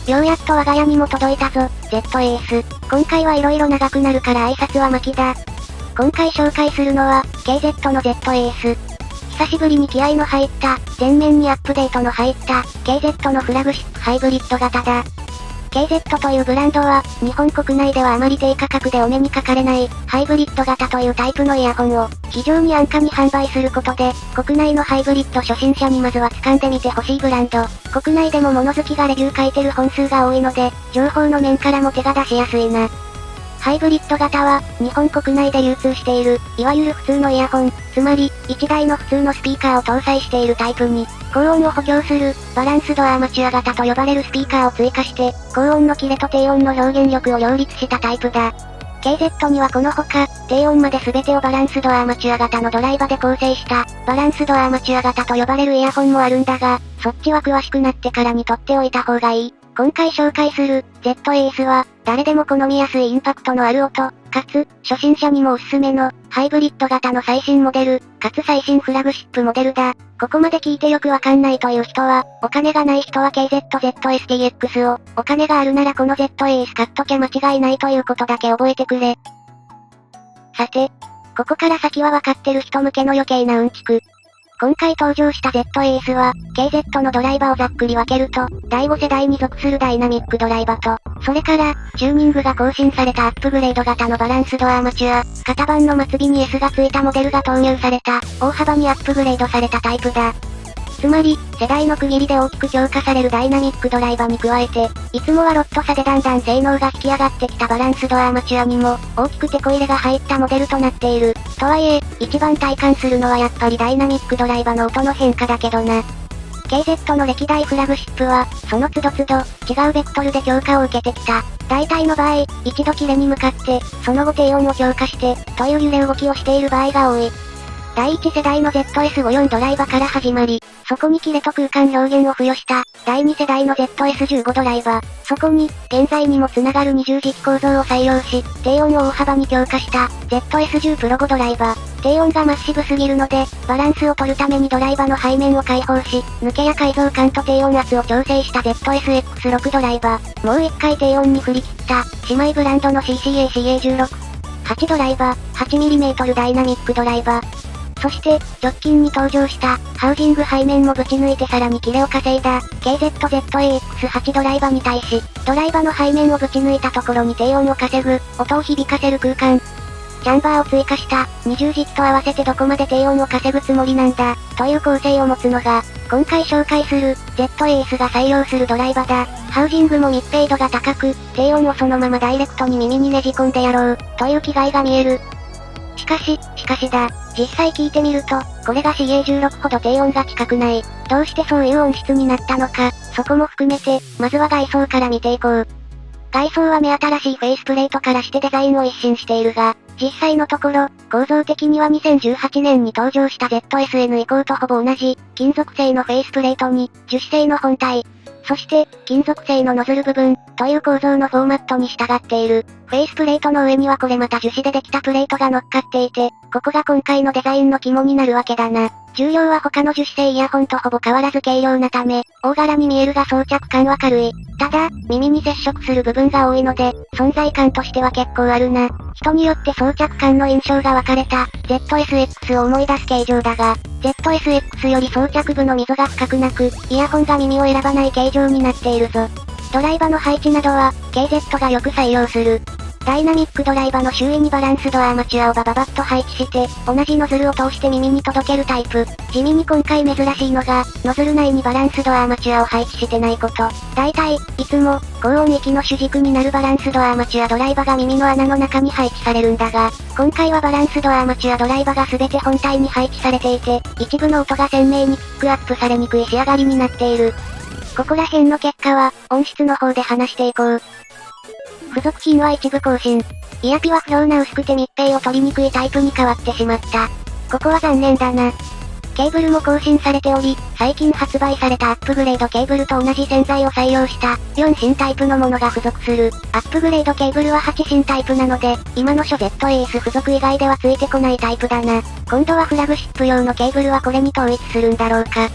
ようやっと我が家にも届いたぞ、ZAS。今回は色々長くなるから挨拶は巻きだ。今回紹介するのは、KZ の ZAS。久しぶりに気合の入った、前面にアップデートの入った、KZ のフラグシップハイブリッド型だ。KZ というブランドは、日本国内ではあまり低価格でお目にかかれない、ハイブリッド型というタイプのイヤホンを、非常に安価に販売することで、国内のハイブリッド初心者にまずは掴んでみてほしいブランド。国内でも物好きがレビュー書いてる本数が多いので、情報の面からも手が出しやすいな。ハイブリッド型は、日本国内で流通している、いわゆる普通のイヤホン、つまり、1台の普通のスピーカーを搭載しているタイプに、高音を補強する、バランスドアーマチュア型と呼ばれるスピーカーを追加して、高音のキレと低音の表現力を両立したタイプだ。KZ にはこのほか、低音まで全てをバランスドアーマチュア型のドライバで構成した、バランスドアーマチュア型と呼ばれるイヤホンもあるんだが、そっちは詳しくなってからにとっておいた方がいい。今回紹介する、ZAS は、誰でも好みやすいインパクトのある音、かつ、初心者にもおすすめの、ハイブリッド型の最新モデル、かつ最新フラグシップモデルだ。ここまで聞いてよくわかんないという人は、お金がない人は KZ-ZSTX を、お金があるならこの ZAS 買っときゃ間違いないということだけ覚えてくれ。さて、ここから先はわかってる人向けの余計なうんちく。今回登場した ZAS は、KZ のドライバーをざっくり分けると、第5世代に属するダイナミックドライバーと、それから、チューニングが更新されたアップグレード型のバランスドアーマチュア、型番の末尾に S がついたモデルが投入された、大幅にアップグレードされたタイプだ。つまり、世代の区切りで大きく強化されるダイナミックドライバーに加えて、いつもはロット差でだんだん性能が引き上がってきたバランスドアーマチュアにも、大きくテコ入れが入ったモデルとなっている。とはいえ、一番体感するのはやっぱりダイナミックドライバーの音の変化だけどな。KZ の歴代フラグシップは、その都度都度、違うベクトルで強化を受けてきた。大体の場合、一度キレに向かって、その後低音を強化して、という揺れ動きをしている場合が多い。第1世代の ZS54 ドライバから始まり、そこにキレと空間表現を付与した、第2世代の ZS15 ドライバー、そこに、現在にもつながる二重軸構造を採用し、低音を大幅に強化した、ZS10 プロ5ドライバー、低音がマッシブすぎるので、バランスを取るためにドライバーの背面を開放し、抜けや改造感と低音圧を調整した ZSX6 ドライバー、もう一回低音に振り切った、姉妹ブランドの CCA-CA16、8ドライバー、8mm ダイナミックドライバー、そして、直近に登場した、ハウジング背面もぶち抜いてさらにキレを稼いだ、KZ-ZAX8 ドライバに対し、ドライバの背面をぶち抜いたところに低音を稼ぐ、音を響かせる空間、チャンバーを追加した、二重軸と合わせてどこまで低音を稼ぐつもりなんだ、という構成を持つのが、今回紹介する、ZAS が採用するドライバーだ。ハウジングも密閉度が高く、低音をそのままダイレクトに耳にねじ込んでやろう、という気概が見える。しかしだ。実際聞いてみると、これが CA16 ほど低音が近くない。どうしてそういう音質になったのか、そこも含めて、まずは外装から見ていこう。外装は目新しいフェイスプレートからしてデザインを一新しているが、実際のところ、構造的には2018年に登場した ZSN 以降とほぼ同じ、金属製のフェイスプレートに、樹脂製の本体、そして、金属製のノズル部分、という構造のフォーマットに従っている。フェイスプレートの上にはこれまた樹脂でできたプレートが乗っかっていて、ここが今回のデザインの肝になるわけだな。重量は他の樹脂製イヤホンとほぼ変わらず軽量なため、大柄に見えるが装着感は軽い。ただ、耳に接触する部分が多いので、存在感としては結構あるな。人によって装着感の印象が分かれた、ZSX を思い出す形状だが、ZSX より装着部の溝が深くなく、イヤホンが耳を選ばない形状になっているぞ。ドライバの配置などは、KZ がよく採用する。ダイナミックドライバの周囲にバランスドアーマチュアをバババッと配置して、同じノズルを通して耳に届けるタイプ。地味に今回珍しいのが、ノズル内にバランスドアーマチュアを配置してないこと。大体、いつも、高音域の主軸になるバランスドアーマチュアドライバが耳の穴の中に配置されるんだが、今回はバランスドアーマチュアドライバが全て本体に配置されていて、一部の音が鮮明にピックアップされにくい仕上がりになっている。ここら辺の結果は、音質の方で話していこう。付属品は一部更新。イヤピは不要な薄くて密閉を取りにくいタイプに変わってしまった。ここは残念だな。ケーブルも更新されており、最近発売されたアップグレードケーブルと同じ洗剤を採用した4新タイプのものが付属する。アップグレードケーブルは8新タイプなので、今の諸 Z エース付属以外では付いてこないタイプだな。今度はフラグシップ用のケーブルはこれに統一するんだろうか。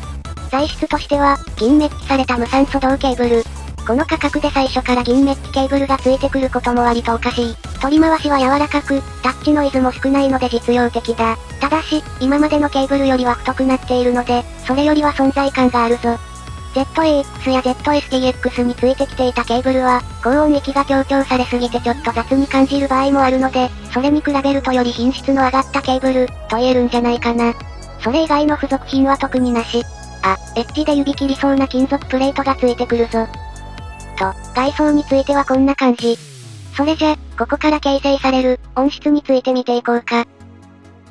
材質としては、銀メッキされた無酸素導ケーブル。この価格で最初から銀メッキケーブルが付いてくることも割とおかしい。取り回しは柔らかく、タッチノイズも少ないので実用的だ。ただし、今までのケーブルよりは太くなっているので、それよりは存在感があるぞ。ZAX や ZSTX についてきていたケーブルは、高音域が強調されすぎてちょっと雑に感じる場合もあるので、それに比べるとより品質の上がったケーブル、と言えるんじゃないかな。それ以外の付属品は特になし。あ、エッジで指切りそうな金属プレートがついてくるぞ。と、外装についてはこんな感じ。それじゃ、ここから形成される、音質について見ていこうか。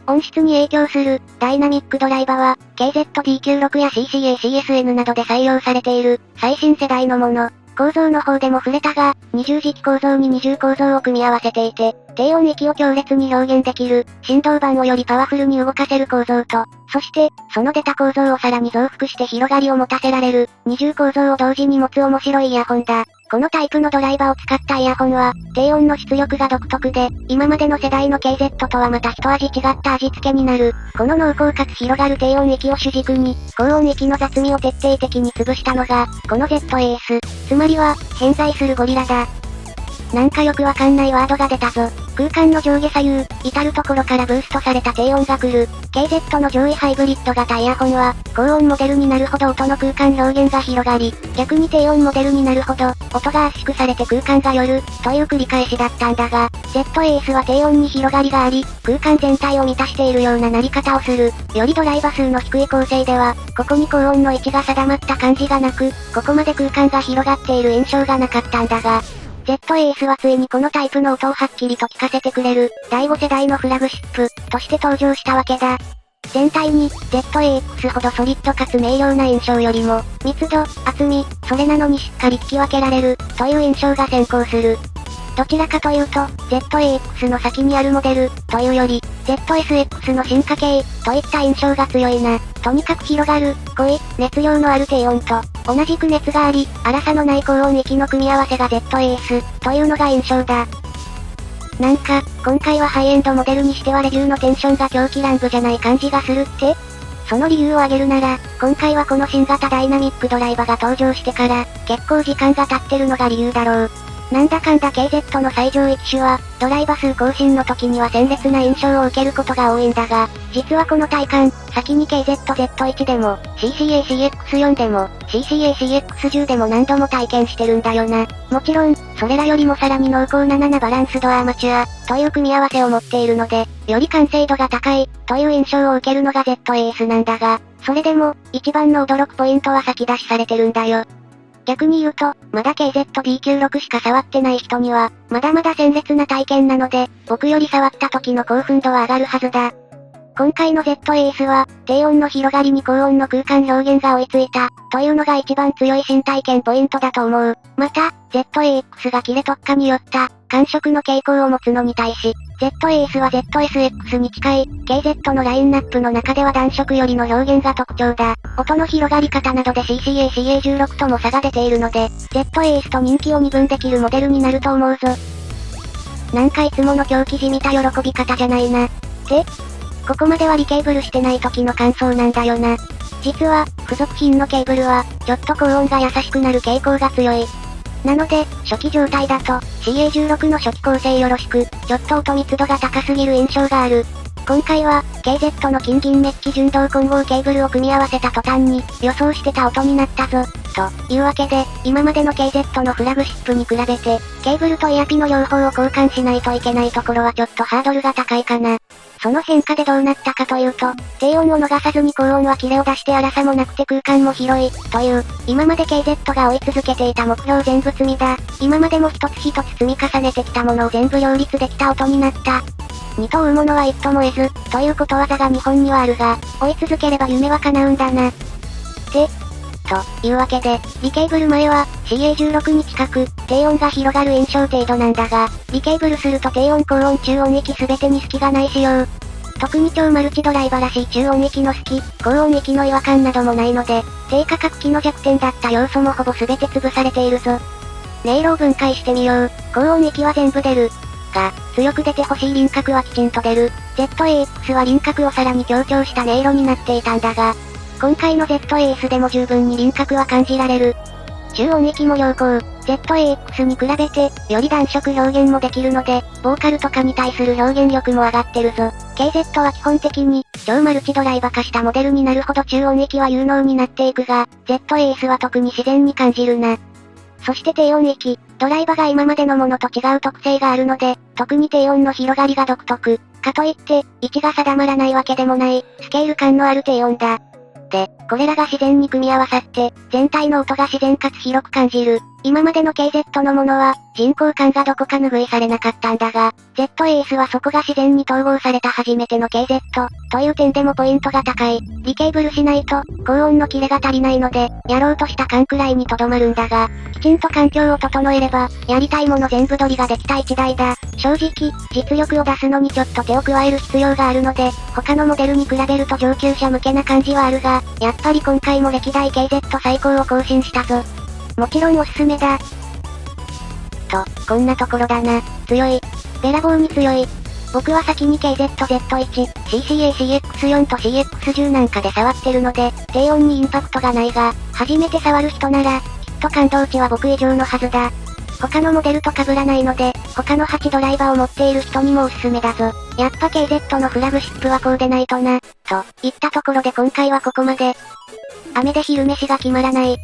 音質に影響する、ダイナミックドライバは、KZD96 や CCA-CSN などで採用されている、最新世代のもの。構造の方でも触れたが、二重磁気構造に二重構造を組み合わせていて、低音域を強烈に表現できる、振動板をよりパワフルに動かせる構造と、そして、その出た構造をさらに増幅して広がりを持たせられる、二重構造を同時に持つ面白いイヤホンだ。このタイプのドライバーを使ったイヤホンは、低音の出力が独特で、今までの世代の KZ とはまた一味違った味付けになる。この濃厚かつ広がる低音域を主軸に、高音域の雑味を徹底的に潰したのが、この Z エース。つまりは、偏在するゴリラだ。なんかよくわかんないワードが出たぞ。空間の上下左右、至るところからブーストされた低音が来る。KZ の上位ハイブリッド型イヤホンは、高音モデルになるほど音の空間表現が広がり、逆に低音モデルになるほど、音が圧縮されて空間が寄る、という繰り返しだったんだが、Z エースは低音に広がりがあり、空間全体を満たしているような鳴り方をする。よりドライバ数の低い構成では、ここに高音の位置が定まった感じがなく、ここまで空間が広がっている印象がなかったんだが、Z エースはついにこのタイプの音をはっきりと聞かせてくれる、第5世代のフラグシップ、として登場したわけだ。全体に、ZAX ほどソリッドかつ明瞭な印象よりも、密度、厚み、それなのにしっかり聞き分けられる、という印象が先行する。どちらかというと、ZAX の先にあるモデル、というより、ZSX の進化系、といった印象が強いな。とにかく広がる、濃い、熱量のある低音と、同じく熱があり、粗さのない高音域の組み合わせが Z エース、というのが印象だ。なんか、今回はハイエンドモデルにしてはレビューのテンションが狂気乱舞じゃない感じがするって？その理由を挙げるなら、今回はこの新型ダイナミックドライバが登場してから、結構時間が経ってるのが理由だろう。なんだかんだ KZ の最上位機種は、ドライバ数更新の時には鮮烈な印象を受けることが多いんだが、実はこの体感、先に KZZ1 でも、CCA-CX4 でも、CCA-CX10 でも何度も体験してるんだよな。もちろん、それらよりもさらに濃厚な7バランスドアーマチュア、という組み合わせを持っているので、より完成度が高い、という印象を受けるのが Z エースなんだが、それでも、一番の驚くポイントは先出しされてるんだよ。逆に言うと、まだ KZD96 しか触ってない人には、まだまだ鮮烈な体験なので、僕より触った時の興奮度は上がるはずだ。今回の Z エースは、低音の広がりに高音の空間表現が追いついた、というのが一番強い新体験ポイントだと思う。また、ZAX がキレ特化によった、感触の傾向を持つのに対し、Z エースは ZSX に近い、KZ のラインナップの中では暖色よりの表現が特徴だ。音の広がり方などで CCA-CA16 とも差が出ているので、Z エースと人気を二分できるモデルになると思うぞ。なんかいつもの狂気じみた喜び方じゃないな。ってここまではリケーブルしてない時の感想なんだよな。実は、付属品のケーブルは、ちょっと高音が優しくなる傾向が強い。なので、初期状態だと、CA16 の初期構成よろしく、ちょっと音密度が高すぎる印象がある。今回は、KZ の金銀メッキ純銅混合ケーブルを組み合わせた途端に、予想してた音になったぞ。というわけで、今までの KZ のフラグシップに比べて、ケーブルとイヤピの両方を交換しないといけないところはちょっとハードルが高いかな。その変化でどうなったかというと、低音を逃さずに高音はキレを出して粗さもなくて空間も広い、という、今まで KZ が追い続けていた目標全部積みだ。今までも一つ一つ積み重ねてきたものを全部両立できた音になった。二と追うものは一とも得ず、ということわざが日本にはあるが、追い続ければ夢は叶うんだな。というわけで、リケーブル前は、CA16 に近く、低音が広がる印象程度なんだが、リケーブルすると低音高音中音域すべてに隙がない仕様。特に超マルチドライバらしい中音域の好き、高音域の違和感などもないので、低価格機の弱点だった要素もほぼ全て潰されているぞ。音色を分解してみよう。高音域は全部出る。が、強く出てほしい輪郭はきちんと出る。ZAX は輪郭をさらに強調した音色になっていたんだが、今回の ZAS でも十分に輪郭は感じられる。中音域も良好、ZAX に比べて、より暖色表現もできるので、ボーカルとかに対する表現力も上がってるぞ。KZ は基本的に、超マルチドライバ化したモデルになるほど中音域は有能になっていくが、ZAS は特に自然に感じるな。そして低音域、ドライバが今までのものと違う特性があるので、特に低音の広がりが独特。かといって、位置が定まらないわけでもない、スケール感のある低音だ。で、これらが自然に組み合わさって、全体の音が自然かつ広く感じる。今までの KZ のものは、人工感がどこか拭いされなかったんだが、ZAS はそこが自然に統合された初めての KZ、という点でもポイントが高い。リケーブルしないと、高音のキレが足りないので、やろうとした感くらいにとどまるんだが、きちんと環境を整えれば、やりたいもの全部取りができた一台だ。正直、実力を出すのにちょっと手を加える必要があるので、他のモデルに比べると上級者向けな感じはあるが、やっぱり今回も歴代 KZ 最高を更新したぞ。もちろんおすすめだ。と、こんなところだな。強い。べらぼうに強い。僕は先に KZZ1、CCA-CX4 と CX10 なんかで触ってるので、低音にインパクトがないが、初めて触る人なら、きっと感動値は僕以上のはずだ。他のモデルと被らないので、他の8ドライバーを持っている人にもおすすめだぞ。やっぱ KZ のフラグシップはこうでないとな。と、いったところで今回はここまで。雨で昼飯が決まらない。